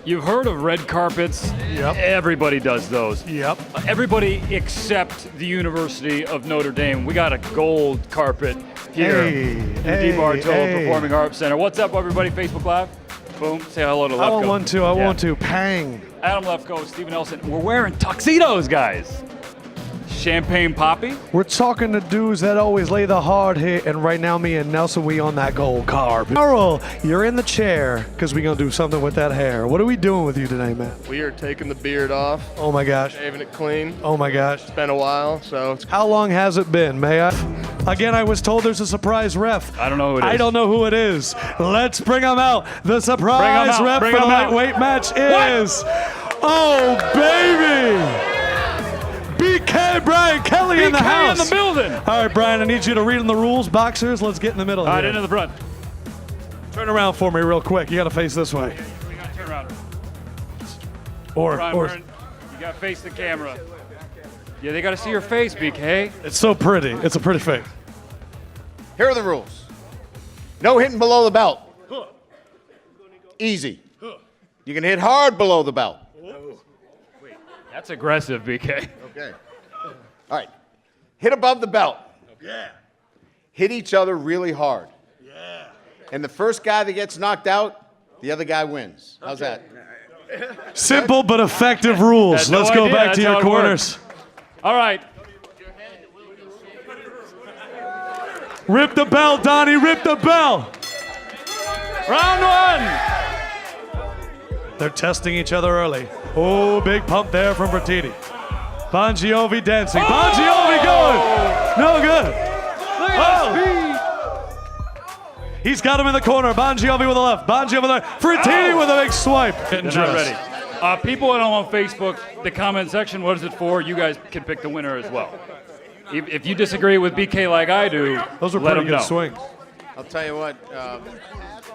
You've heard of red carpets? Yep. Everybody does those. Yep. Everybody except the University of Notre Dame. We got a gold carpet here in the D. Bartolo Performing Arts Center. What's up, everybody? Facebook Live? Boom. Say hello to Lefko. I want to. Pang. Adam Lefko, Stephen Nelson. We're wearing tuxedos, guys. Champagne Poppy. We're talking to dudes that always lay the hard hit, and right now me and Nelson, we on that gold carpet. Carl, you're in the chair, because we going to do something with that hair. What are we doing with you today, man? We are taking the beard off. Oh my gosh. Shaving it clean. Oh my gosh. It's been a while, so it's... How long has it been, may I? Again, I was told there's a surprise ref. I don't know who it is. I don't know who it is. Let's bring him out. The surprise ref for the lightweight match is... Oh, baby! BK Brian Kelly in the house. BK in the building. All right, Brian, I need you to read in the rules. Boxers, let's get in the middle All right, here. into the front. Turn around for me real quick. You got to face this way. We got to turn around. Or You got to face the camera. Yeah, they got to see your face, BK. it's so pretty. It's a pretty face. Here are the rules. No hitting below the belt. Easy. You can hit hard below the belt. That's aggressive, BK. Okay. All right. Hit above the belt. Yeah. Hit each other really hard. Yeah. And the first guy that gets knocked out, the other guy wins. How's that? Simple but effective rules. No Let's go idea. back That's to how your it corners. All right. Rip the bell, Donnie. Rip the bell. Round one. They're testing each other early. Oh, big pump there from Bertini. Bon Jovi dancing. Bon Jovi going. No good. Look at that speed. He's got him in the corner. Bon Jovi with the left. Bon Jovi with the right. Bertini with a big swipe. Getting They're not dressed. ready. People at home on Facebook, the comment section, what is it for? You guys can pick the winner as well. If you disagree with BK like I do, Those are let pretty them good know. swings. I'll tell you what,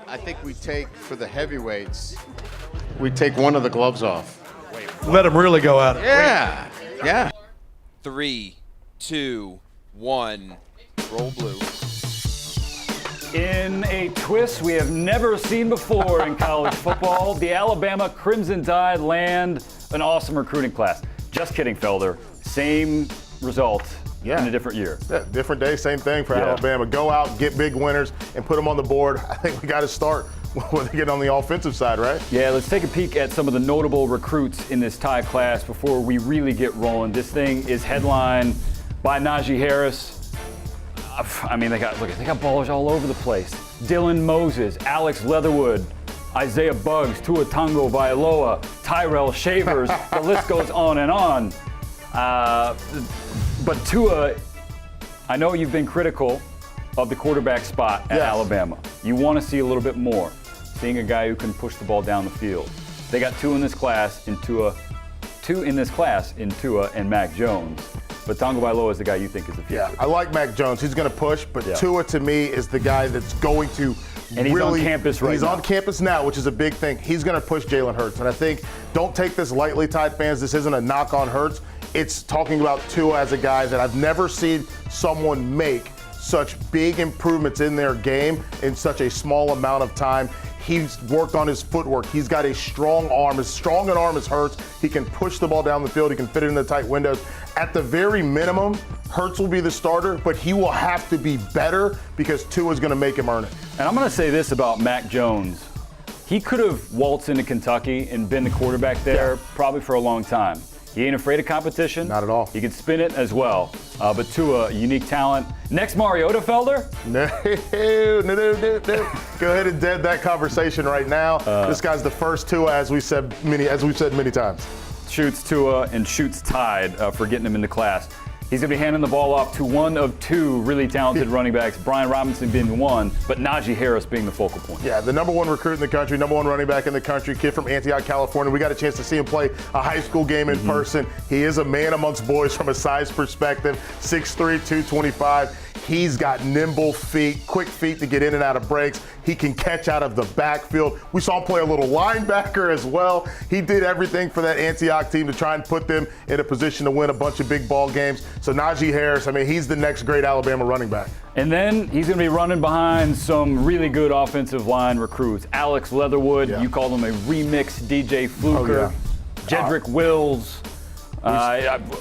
I think we take, for the heavyweights, we take one of the gloves off. Let him really go at it. Yeah. Yeah. 3, 2, 1, roll blue. In a twist we have never seen before in college football, the Alabama Crimson Tide land an awesome recruiting class. Just kidding, Felder. Same result in a different year. Yeah, different day, same thing for Alabama. Go out, get big winners, and put them on the board. I think we got to start when they get on the offensive side, right? Yeah, let's take a peek at some of the notable recruits in this Tide class before we really get rolling. This thing is headlined by Najee Harris. I mean, they got ballers all over the place. Dylan Moses, Alex Leatherwood, Isaiah Buggs, Tua Tango Vailoa, Tyrell Shavers. The list goes on and on. But Tua, I know you've been critical of the quarterback spot at Alabama. You want to see a little bit more, seeing a guy who can push the ball down the field. They got two in this class in Tua and Mac Jones. But Tango Vailoa is the guy you think is the future. Yeah, I like Mac Jones. He's going to push, but Tua to me is the guy that's going to and he's on campus right now. He's on campus now, which is a big thing. He's going to push Jalen Hurts. And I think, don't take this lightly, Tide fans. This isn't a knock on Hurts. It's talking about Tua as a guy that I've never seen someone make such big improvements in their game in such a small amount of time. He's worked on his footwork. He's got a strong arm. As strong an arm as Hurts. He can push the ball down the field. He can fit it in the tight windows. At the very minimum, Hurts will be the starter, but he will have to be better because Tua is going to make him earn it. And I'm going to say this about Mac Jones. He could have waltzed into Kentucky and been the quarterback there probably for a long time. He ain't afraid of competition. Not at all. He can spin it as well. But Tua, unique talent. Next Mariota, Felder? No. Go ahead and dead that conversation right now. This guy's the first Tua, as we've said many times. Shoots Tua and shoots Tide for getting him into class. He's going to be handing the ball off to one of two really talented running backs, Brian Robinson being one, but Najee Harris being the focal point. Yeah, the number one recruit in the country, number one running back in the country, kid from Antioch, California. We got a chance to see him play a high school game in person. He is a man amongst boys from a size perspective, 6'3", 225. He's got nimble feet, quick feet to get in and out of breaks. He can catch out of the backfield. We saw him play a little linebacker as well. He did everything for that Antioch team to try and put them in a position to win a bunch of big ball games. So Najee Harris, I mean, he's the next great Alabama running back. And then he's going to be running behind some really good offensive line recruits. Alex Leatherwood, you call him a remix DJ Fluker, Jedrick Wills,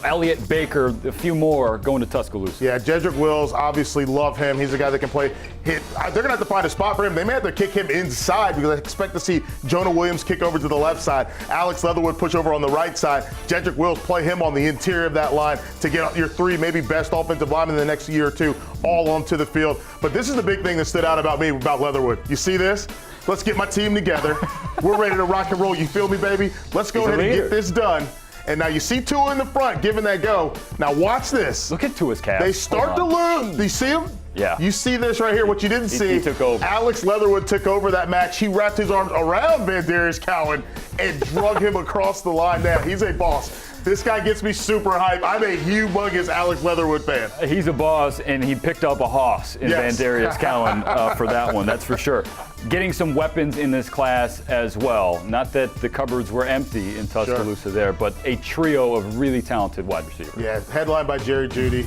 Elliott Baker, a few more going to Tuscaloosa. Yeah, Jedrick Wills, obviously love him. He's a guy that can play hit. They're going to have to find a spot for him. They may have to kick him inside because I expect to see Jonah Williams kick over to the left side, Alex Leatherwood push over on the right side, Jedrick Wills play him on the interior of that line to get your three maybe best offensive linemen in the next year or two all onto the field. But this is the big thing that stood out about me about Leatherwood. You see this? Let's get my team together. We're ready to rock and roll. You feel me, baby? Let's go ahead and get this done. And now you see Tua in the front giving that go. Now watch this. Look at Tua's calves. They start to lose. Do you see him? Yeah. You see this right here, what you didn't see. He took over. Alex Leatherwood took over that match. He wrapped his arms around Van Cowan and drug him across the line down. He's a boss. This guy gets me super hyped. I'm a humongous Alex Leatherwood fan. He's a boss, and he picked up a hoss in Van Cowan for that one, that's for sure. Getting some weapons in this class as well. Not that the cupboards were empty in Tuscaloosa there, but a trio of really talented wide receivers. Yeah, headlined by Jerry Jeudy.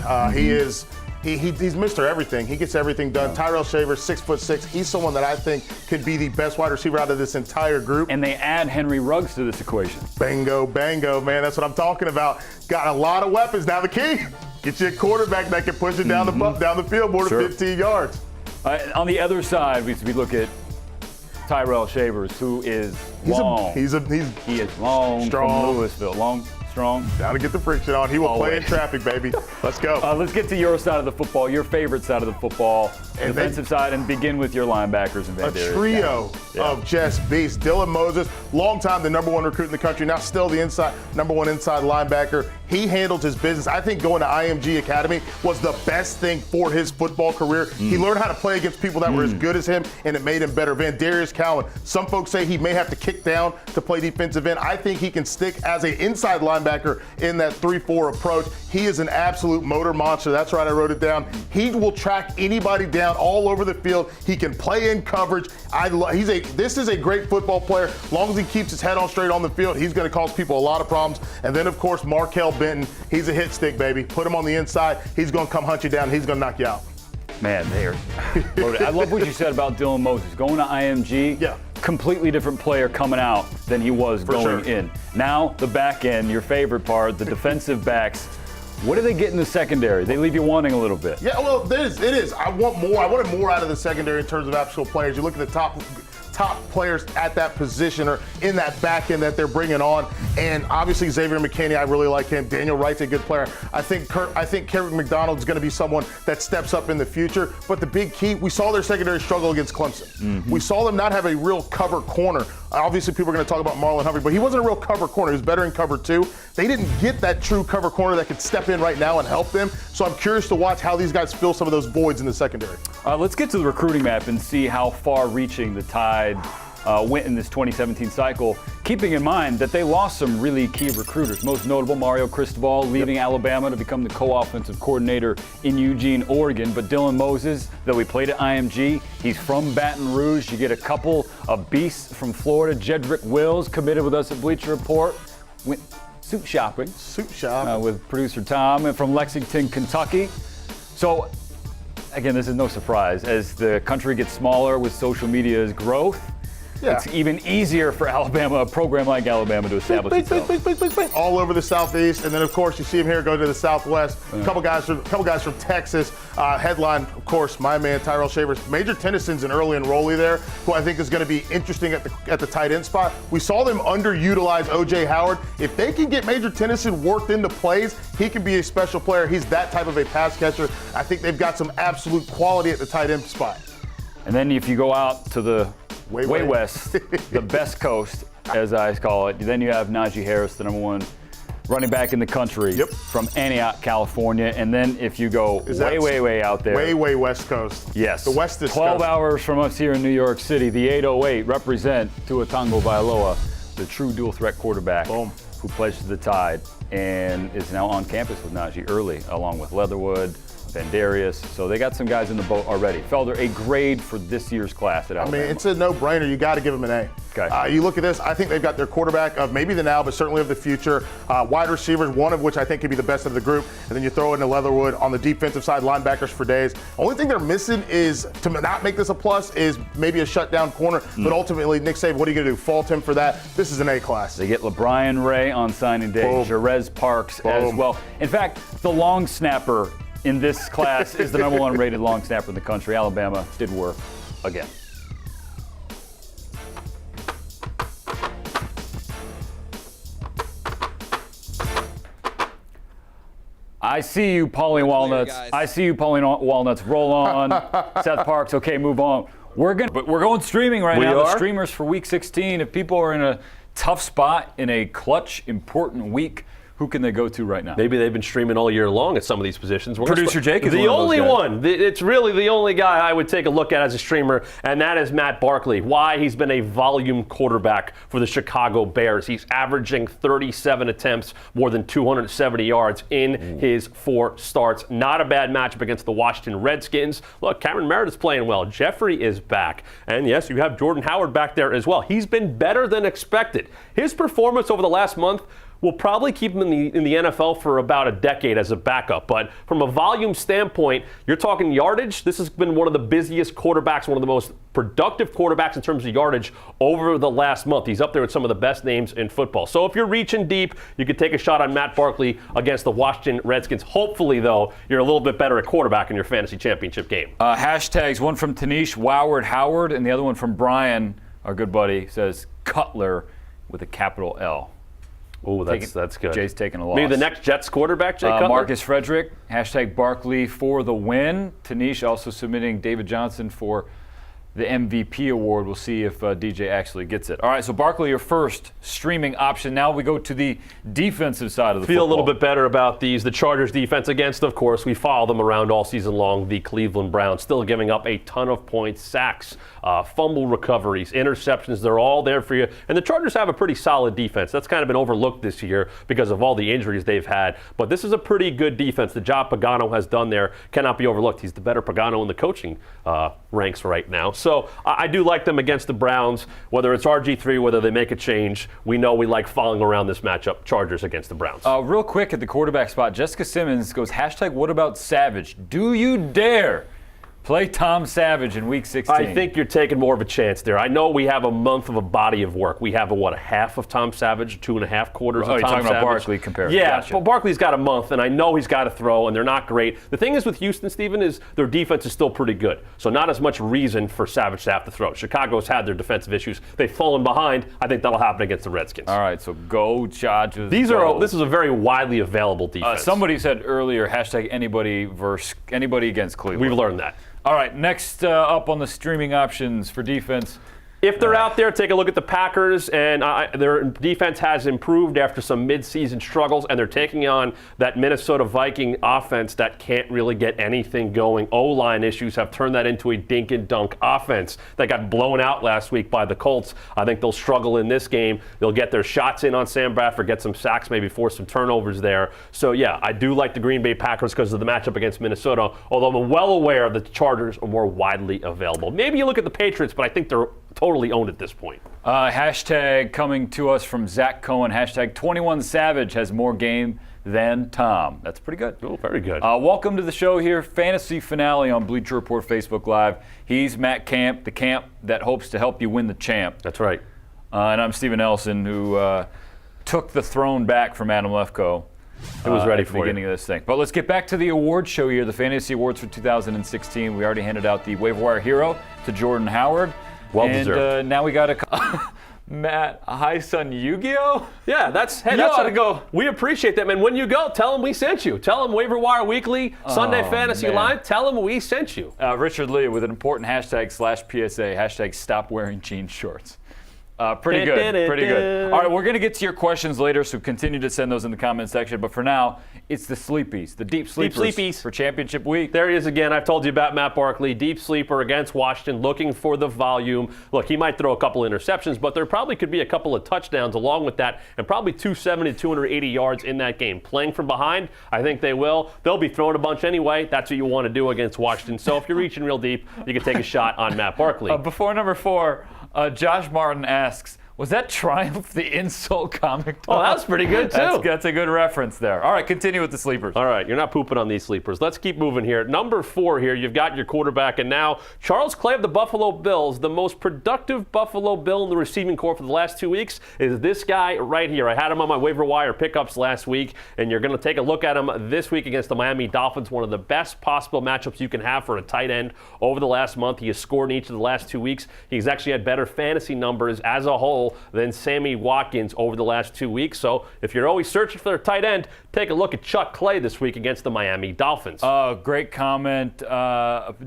He's Mr. Everything. He gets everything done. Tyrell Shaver, 6'6". He's someone that I think could be the best wide receiver out of this entire group. And they add Henry Ruggs to this equation. Bango, man. That's what I'm talking about. Got a lot of weapons. Now the key, get you a quarterback that can push it down the field more than 15 yards. On the other side, we look at Tyrell Shavers, who is long. He is long, strong. From Louisville. Long, strong. Down to get the friction on. He will play in traffic, baby. Let's go. Let's get to your side of the football, your favorite side of the football, defensive side, and begin with your linebackers and Van A trio of just beasts. Dylan Moses, long time the number one recruit in the country, now still the number one inside linebacker. He handled his business. I think going to IMG Academy was the best thing for his football career. He learned how to play against people that were as good as him, and it made him better. Van Cowan, some folks say he may have to kick down to play defensive end. I think he can stick as an inside linebacker in that 3-4 approach. He is an absolute motor monster. That's right, I wrote it down. He will track anybody down all over the field. He can play in coverage. This is a great football player. As long as he keeps his head on straight on the field, he's going to cause people a lot of problems. And then, of course, Markel Benton. He's a hit stick, baby. Put him on the inside. He's going to come hunt you down. He's going to knock you out. Man, they are loaded. I love what you said about Dylan Moses. Going to IMG, completely different player coming out than he was going in. Now, the back end, your favorite part, the defensive backs. What do they get in the secondary? They leave you wanting a little bit. Yeah, well, it is. I want more. I wanted more out of the secondary in terms of actual players. You look at the top players at that position or in that back end that they're bringing on. And obviously Xavier McKinney, I really like him. Daniel Wright's a good player. I think Kerrick McDonald's going to be someone that steps up in the future. But the big key, we saw their secondary struggle against Clemson. We saw them not have a real cover corner. Obviously, people are going to talk about Marlon Humphrey, but he wasn't a real cover corner. He was better in cover 2. They didn't get that true cover corner that could step in right now and help them. So I'm curious to watch how these guys fill some of those voids in the secondary. Let's get to the recruiting map and see how far-reaching the Tide went in this 2017 cycle, keeping in mind that they lost some really key recruiters. Most notable, Mario Cristobal leaving Alabama to become the co-offensive coordinator in Eugene, Oregon. But Dylan Moses, though he played at IMG, he's from Baton Rouge. You get a couple of beasts from Florida. Jedrick Wills committed with us at Bleacher Report. Went suit shopping with producer Tom, and from Lexington, Kentucky. So, again, this is no surprise. As the country gets smaller with social media's growth, it's even easier for a program like Alabama to establish itself. All over the Southeast, and then of course you see him here go to the Southwest. A couple guys from Texas. Headline, of course, my man Tyrell Shavers. Major Tennyson's an early enrollee there, who I think is going to be interesting at the tight end spot. We saw them underutilize O.J. Howard. If they can get Major Tennyson worked into plays, he can be a special player. He's that type of a pass catcher. I think they've got some absolute quality at the tight end spot. And then if you go out to the way west, the best coast, as I call it, then you have Najee Harris, the number one running back in the country from Antioch, California. And then if you go way out there. Way west coast. Yes. The westest 12 coast. hours from us here in New York City, the 808 represent Tua Tagovailoa, the true dual threat quarterback who pledged to the Tide and is now on campus with Najee early, along with Leatherwood, Vandarius. So they got some guys in the boat already. Felder, a grade for this year's class at I Alabama. mean, it's a no-brainer. You got to give them an A. Okay. You look at this, I think they've got their quarterback of maybe the now, but certainly of the future. Wide receivers, one of which I think could be the best of the group. And then you throw in the Leatherwood on the defensive side, linebackers for days. Only thing they're missing is, to not make this a plus, is maybe a shutdown corner. But ultimately, Nick Saban, what are you going to do? Fault him for that? This is an A class. They get LeBron Ray on signing day, Boom. Jerez Parks as well. In fact, the long snapper in this class is the #1 rated long snapper in the country. Alabama did work again. I see you, Pauline Walnuts. guys. I see you, Pauline Walnuts. Roll on. Seth Parks, okay, move on. We're going streaming right now. The streamers for Week 16. If people are in a tough spot in a clutch, important week, who can they go to right now? Maybe they've been streaming all year long at some of these positions. Producer Jake is the one of those only guys. one. It's really the only guy I would take a look at as a streamer, and that is Matt Barkley. Why? He's been a volume quarterback for the Chicago Bears. He's averaging 37 attempts, more than 270 yards in his 4 starts. Not a bad matchup against the Washington Redskins. Look, Cameron Meredith's playing well. Jeffrey is back. And yes, you have Jordan Howard back there as well. He's been better than expected. His performance over the last month will probably keep him in the NFL for about a decade as a backup. But from a volume standpoint, you're talking yardage. This has been one of the busiest quarterbacks, one of the most productive quarterbacks in terms of yardage over the last month. He's up there with some of the best names in football. So if you're reaching deep, you could take a shot on Matt Barkley against the Washington Redskins. Hopefully, though, you're a little bit better at quarterback in your fantasy championship game. Hashtags, one from Tanish, Woward Howard, and the other one from Brian, our good buddy, says Cutler with a capital L. Oh, that's good. Jay's taking a loss. Maybe the next Jets quarterback, Jay Cutler? Marcus Frederick, hashtag Barkley for the win. Tanish also submitting David Johnson for the MVP award. We'll see if DJ actually gets it. All right, so Barkley, your first streaming option. Now we go to the defensive side of the Feel football. a little bit better about these. The Chargers defense against, of course, we follow them around all season long. The Cleveland Browns still giving up a ton of points, sacks, fumble recoveries, interceptions. They're all there for you. And the Chargers have a pretty solid defense. That's kind of been overlooked this year because of all the injuries they've had. But this is a pretty good defense. The job Pagano has done there cannot be overlooked. He's the better Pagano in the coaching ranks right now. So I do like them against the Browns, whether it's RG3, whether they make a change. We know we like following around this matchup, Chargers against the Browns. Real quick at the quarterback spot, Jessica Simmons goes, hashtag what about Savage? Do you dare play Tom Savage in Week 16? I think you're taking more of a chance there. I know we have a month of a body of work. We have a half of Tom Savage, 2.5 quarters of Tom you're talking Savage. about Barkley compared. Yeah, Gotcha. but Barkley's got a month, and I know he's got to throw, and they're not great. The thing is with Houston, Stephen, is their defense is still pretty good. So not as much reason for Savage to have to throw. Chicago's had their defensive issues. They've fallen behind. I think that'll happen against the Redskins. All right, so go Chargers. This is a very widely available defense. Somebody said earlier, hashtag anybody against Cleveland. We've learned that. All right, next up on the streaming options for defense. If they're out there, take a look at the Packers, and their defense has improved after some midseason struggles, and they're taking on that Minnesota Viking offense that can't really get anything going. O-line issues have turned that into a dink-and-dunk offense that got blown out last week by the Colts. I think they'll struggle in this game. They'll get their shots in on Sam Bradford, get some sacks, maybe force some turnovers there. So, yeah, I do like the Green Bay Packers because of the matchup against Minnesota, although I'm well aware that the Chargers are more widely available. Maybe you look at the Patriots, but I think they're totally owned at this point. Hashtag coming to us from Zach Cohen, hashtag 21 Savage has more game than Tom. That's pretty good. Oh, very good. Welcome to the show here, fantasy finale on Bleacher Report Facebook Live. He's Matt Camp, the camp that hopes to help you win the champ. That's right. And I'm Steven Nelson, who took the throne back from Adam Lefkoe. It was ready at the for beginning of this thing. But let's get back to the award show here, the Fantasy Awards for 2016. We already handed out the Waiver Wire Hero to Jordan Howard. Well deserved. And now we got Matt, hi son Yu-Gi-Oh? Yeah, that's gotta go. We appreciate that, man. When you go, tell them we sent you. Tell them Waiver Wire Weekly, Sunday Fantasy man. Live. Tell them we sent you. Richard Lee with an important hashtag /PSA, hashtag stop wearing jean shorts. Pretty good, pretty good. All right, we're going to get to your questions later, so continue to send those in the comment section. But for now, it's the sleepies, the deep sleepers for championship week. There he is again. I've told you about Matt Barkley, deep sleeper against Washington, looking for the volume. Look, he might throw a couple interceptions, but there probably could be a couple of touchdowns along with that, and probably 270 to 280 yards in that game. Playing from behind, I think they will. They'll be throwing a bunch anyway. That's what you want to do against Washington. So if you're reaching real deep, you can take a shot on Matt Barkley. Before number 4, Josh Martin asks, was that Triumph the insult comic? Oh, that was pretty good, too. That's a good reference there. All right, continue with the sleepers. All right, you're not pooping on these sleepers. Let's keep moving here. Number 4 here, you've got your quarterback, and now Charles Clay of the Buffalo Bills, the most productive Buffalo Bill in the receiving corps for the last 2 weeks, is this guy right here. I had him on my waiver wire pickups last week, and you're going to take a look at him this week against the Miami Dolphins, one of the best possible matchups you can have for a tight end over the last month. He has scored in each of the last 2 weeks. He's actually had better fantasy numbers as a whole than Sammy Watkins over the last 2 weeks. So if you're always searching for a tight end, take a look at Chuck Clay this week against the Miami Dolphins. Great comment.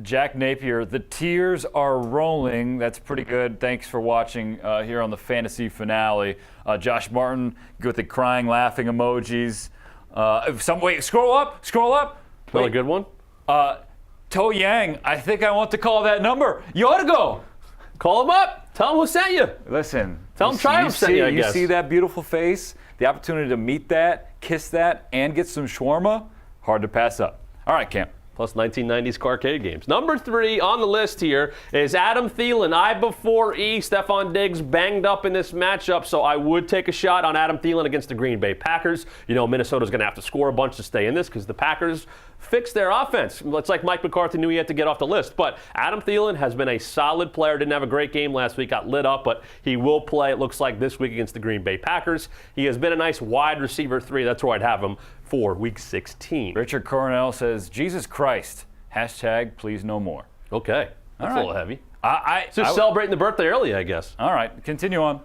Jack Napier, the tears are rolling. That's pretty good. Thanks for watching here on the fantasy finale. Josh Martin with the crying, laughing emojis. Wait, scroll up. Another good one. To Yang, I think I want to call that number. You ought to go. Call him up. Tell him who sent you. Listen. Tell him Triumph sent you, I guess. You see that beautiful face? The opportunity to meet that, kiss that, and get some shawarma? Hard to pass up. All right, Cam. Plus 1990s arcade games. Number 3 on the list here is Adam Thielen. I before E. Stephon Diggs banged up in this matchup, so I would take a shot on Adam Thielen against the Green Bay Packers. You know, Minnesota's going to have to score a bunch to stay in this because the Packers fixed their offense. It's like Mike McCarthy knew he had to get off the list. But Adam Thielen has been a solid player. Didn't have a great game last week, got lit up, but he will play, it looks like, this week against the Green Bay Packers. He has been a nice wide receiver 3. That's where I'd have him for week 16. Richard Coronel says, Jesus Christ, hashtag please no more. Okay, that's a little heavy. Just celebrating the birthday early, I guess. All right, continue on.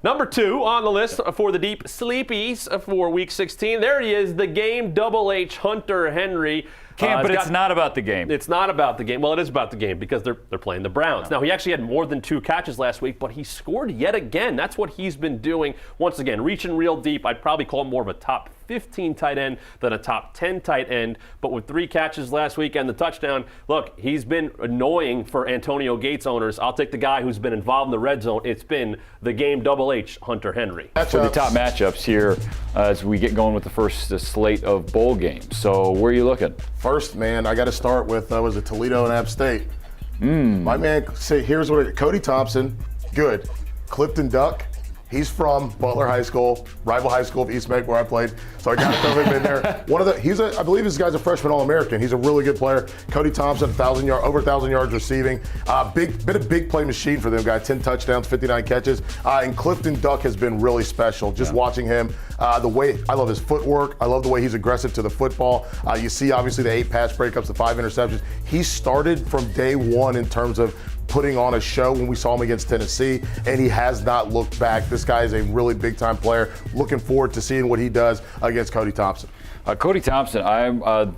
Number 2 on the list for the deep sleepies for week 16. There he is, the game Double H, Hunter Henry. But it's not about the game. It's not about the game. Well, it is about the game because they're playing the Browns. Now, he actually had more than 2 catches last week, but he scored yet again. That's what he's been doing. Once again, reaching real deep. I'd probably call him more of a top 15 tight end than a top 10 tight end. But with 3 catches last week and the touchdown, look, he's been annoying for Antonio Gates owners. I'll take the guy who's been involved in the red zone. It's been the game Double H, Hunter Henry. For the top matchups here as we get going with the first slate of bowl games. So where are you looking? First, man, I got to start with was it Toledo and App State. My man, here's what it. Cody Thompson, good. Clifton Duck, he's from Butler High School, rival high school of East Meg where I played. So I got to throw him in there. I believe this guy's a freshman All-American. He's a really good player. Cody Thompson, over 1,000 yards receiving. Been a big play machine for them, guy. 10 touchdowns, 59 catches. And Clifton Duck has been really special. Just watching him, the way I love his footwork. I love the way he's aggressive to the football. You see, obviously, the 8 pass breakups, the 5 interceptions. He started from day one in terms of putting on a show when we saw him against Tennessee, and he has not looked back. This guy is a really big-time player. Looking forward to seeing what he does against Cody Thompson. Cody Thompson,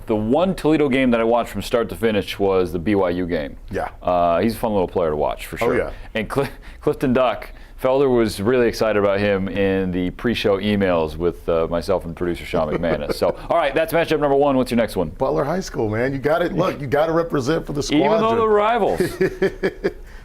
the one Toledo game that I watched from start to finish was the BYU game. Yeah. He's a fun little player to watch, for sure. Oh, yeah. And Clifton Duck, Felder was really excited about him in the pre-show emails with myself and producer Sean McManus. So, all right, that's matchup number 1. What's your next one? Butler High School, man. You got it. Look, you got to represent for the squadron. Even though they're rivals.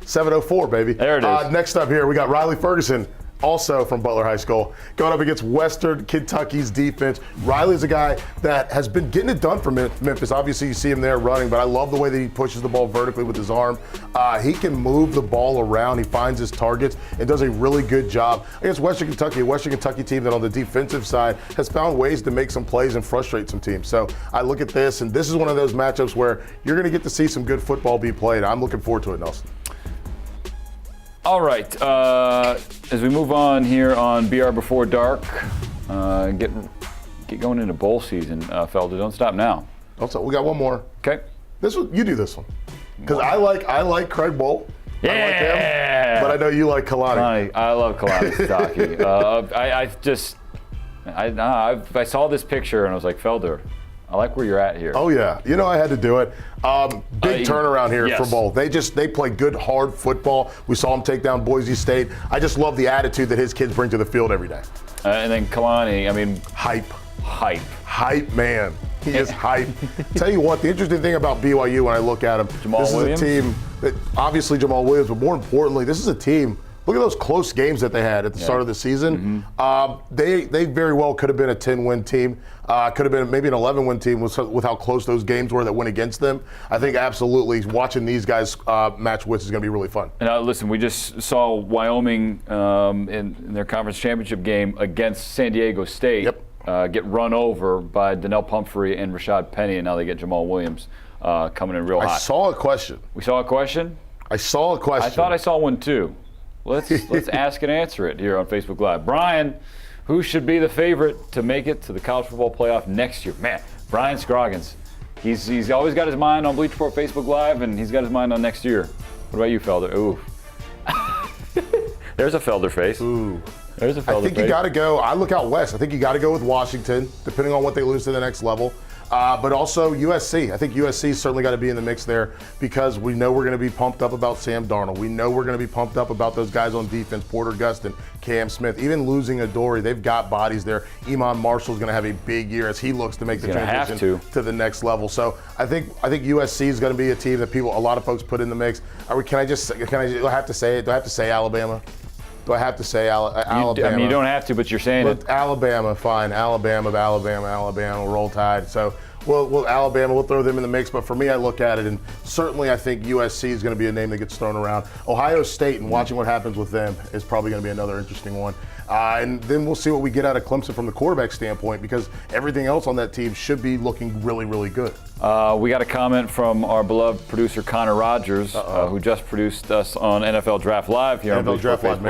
704, baby. There it is. Next up here, we got Riley Ferguson, also from Butler High School, going up against Western Kentucky's defense. Riley's a guy that has been getting it done for Memphis. Obviously, you see him there running, but I love the way that he pushes the ball vertically with his arm. He can move the ball around. He finds his targets and does a really good job against Western Kentucky, a Western Kentucky team that on the defensive side has found ways to make some plays and frustrate some teams. So I look at this, and this is one of those matchups where you're going to get to see some good football be played. I'm looking forward to it, Nelson. All right, as we move on here on BR Before Dark, get going into bowl season, Felder. Don't stop now. Also, we got one more. Okay. You do this one, because I like Craig Bowl. Yeah. I like him, but I know you like Kalani. I love Kalani Sitake. I saw this picture and I was like, Felder, I like where you're at here. Oh yeah, you know I had to do it. Big turnaround here yes. for both. They play good hard football. We saw them take down Boise State. I just love the attitude that his kids bring to the field every day. And then Kalani, I mean, hype man. He is hype. Tell you what, the interesting thing about BYU when I look at them, this is a team that obviously Jamal Williams, but more importantly, this is a team. Look at those close games that they had at the start of the season. They very well could have been a 10-win team. Could have been maybe an 11-win team with how close those games were that went against them. I think absolutely watching these guys match wits is going to be really fun. And listen, we just saw Wyoming in their conference championship game against San Diego State. Yep. Get run over by Donnell Pumphrey and Rashad Penny, and now they get Jamal Williams coming in real hot. I saw a question. We saw a question? I saw a question. I thought I saw one too. Let's ask and answer it here on Facebook Live. Brian, who should be the favorite to make it to the college football playoff next year? Man, Brian Scroggins. He's always got his mind on Bleach Report Facebook Live, and he's got his mind on next year. What about you, Felder? Ooh. There's a Felder face. Ooh. There's a Felder I think face. you got to go. I look out west. I think you got to go with Washington, depending on what they lose to the next level. But also USC. I think USC certainly got to be in the mix there because we know we're going to be pumped up about Sam Darnold. We know we're going to be pumped up about those guys on defense, Porter Gustin, Cam Smith. Even losing Adoree, they've got bodies there. Iman Marshall's going to have a big year as he looks to make the transition to the next level. So I think USC is going to be a team that a lot of folks put in the mix. Do I have to say it? Do I have to say Alabama? Do I have to say Alabama? I mean, you don't have to, but you're saying it. Alabama, fine. Alabama, Roll Tide. So we'll Alabama, we'll throw them in the mix. But for me, I look at it, and certainly I think USC is going to be a name that gets thrown around. Ohio State, and watching what happens with them is probably going to be another interesting one. And then we'll see what we get out of Clemson from the quarterback standpoint, because everything else on that team should be looking really, really good. We got a comment from our beloved producer Connor Rogers, who just produced us on NFL Draft Live here on NFL Draft Live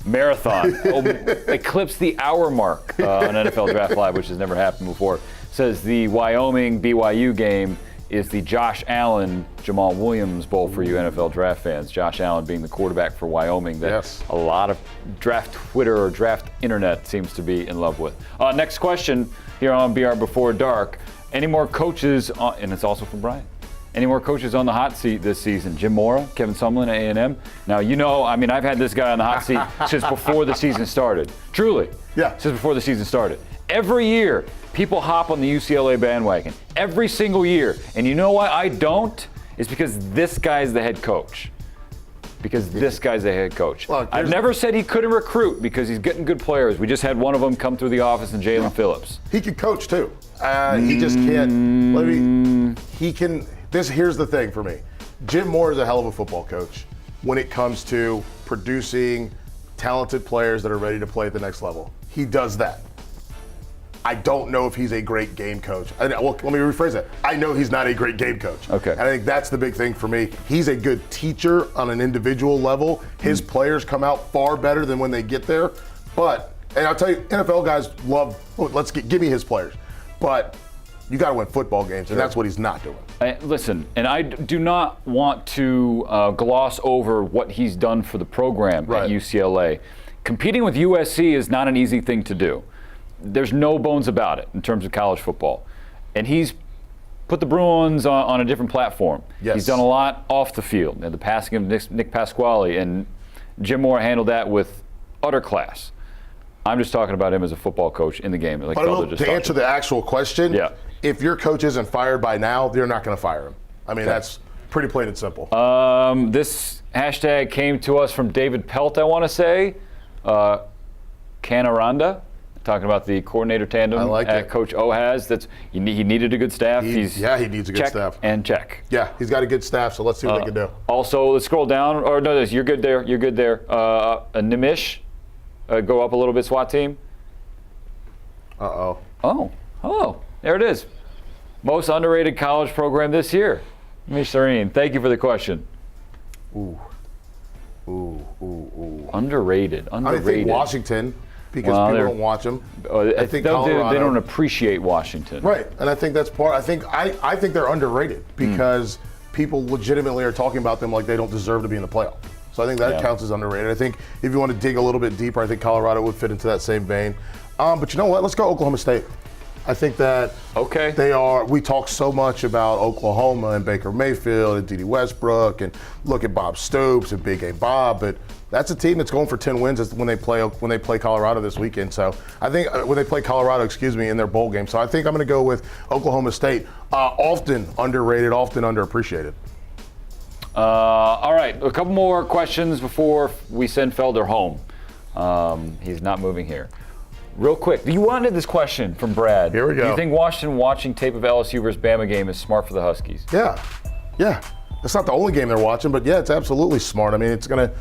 Marathon. Eclipsed the hour mark on NFL Draft Live, which has never happened before. Says the Wyoming BYU game is the Josh Allen Jamal Williams Bowl for you NFL draft fans. Josh Allen being the quarterback for Wyoming that a lot of draft Twitter or draft internet seems to be in love with. Next question here on BR Before Dark. Any more coaches, and it's also from Brian, any more coaches on the hot seat this season? Jim Mora, Kevin Sumlin at A&M. Now, I've had this guy on the hot seat since before the season started. Truly. Yeah. Since before the season started. Every year, people hop on the UCLA bandwagon. Every single year. And you know why I don't? It's because this guy's the head coach. Look, I've never said he couldn't recruit because he's getting good players. We just had one of them come through the office in Jalen Phillips. He can coach too. He just can't. Here's the thing for me. Jim Moore is a hell of a football coach when it comes to producing talented players that are ready to play at the next level. He does that. I don't know if he's a great game coach. Let me rephrase that. I know he's not a great game coach. Okay. And I think that's the big thing for me. He's a good teacher on an individual level. His players come out far better than when they get there. And I'll tell you, NFL guys love, give me his players. But you got to win football games, and that's what he's not doing. Listen, and I do not want to gloss over what he's done for the program at UCLA. Competing with USC is not an easy thing to do. There's no bones about it in terms of college football. And he's put the Bruins on a different platform. Yes. He's done a lot off the field. And the passing of Nick Pasquale, and Jim Moore handled that with utter class. I'm just talking about him as a football coach in the game. Like to answer the actual question, if your coach isn't fired by now, you're not going to fire him. I mean, that's pretty plain and simple. This hashtag came to us from David Pelt, I want to say. Canaranda. Talking about the coordinator tandem Coach O has. He needed a good staff. He needs a good staff. And check. Yeah, he's got a good staff, so let's see what they can do. Also, let's scroll down. Or no, you're good there. A Nimish, go up a little bit, SWAT team. Oh, there it is. Most underrated college program this year. Nimish Serene, thank you for the question. Ooh. Underrated. I think Washington. Because people don't watch them. I think Colorado, they don't appreciate Washington. Right, and I think that's part. I think they're underrated because people legitimately are talking about them like they don't deserve to be in the playoff. So I think that counts as underrated. I think if you want to dig a little bit deeper, I think Colorado would fit into that same vein. But you know what? Let's go Oklahoma State. I think that they are. We talk so much about Oklahoma and Baker Mayfield and D.D. Westbrook, and look at Bob Stoops and Big A Bob, but that's a team that's going for 10 wins when they play Colorado this weekend. So I think when they play Colorado, in their bowl game. So I think I'm going to go with Oklahoma State. Often underrated, often underappreciated. All right, a couple more questions before we send Felder home. He's not moving here. Real quick, you wanted this question from Brad. Here we go. Do you think Washington watching tape of LSU versus Bama game is smart for the Huskies? Yeah. It's not the only game they're watching, but yeah, it's absolutely smart. I mean, it's going to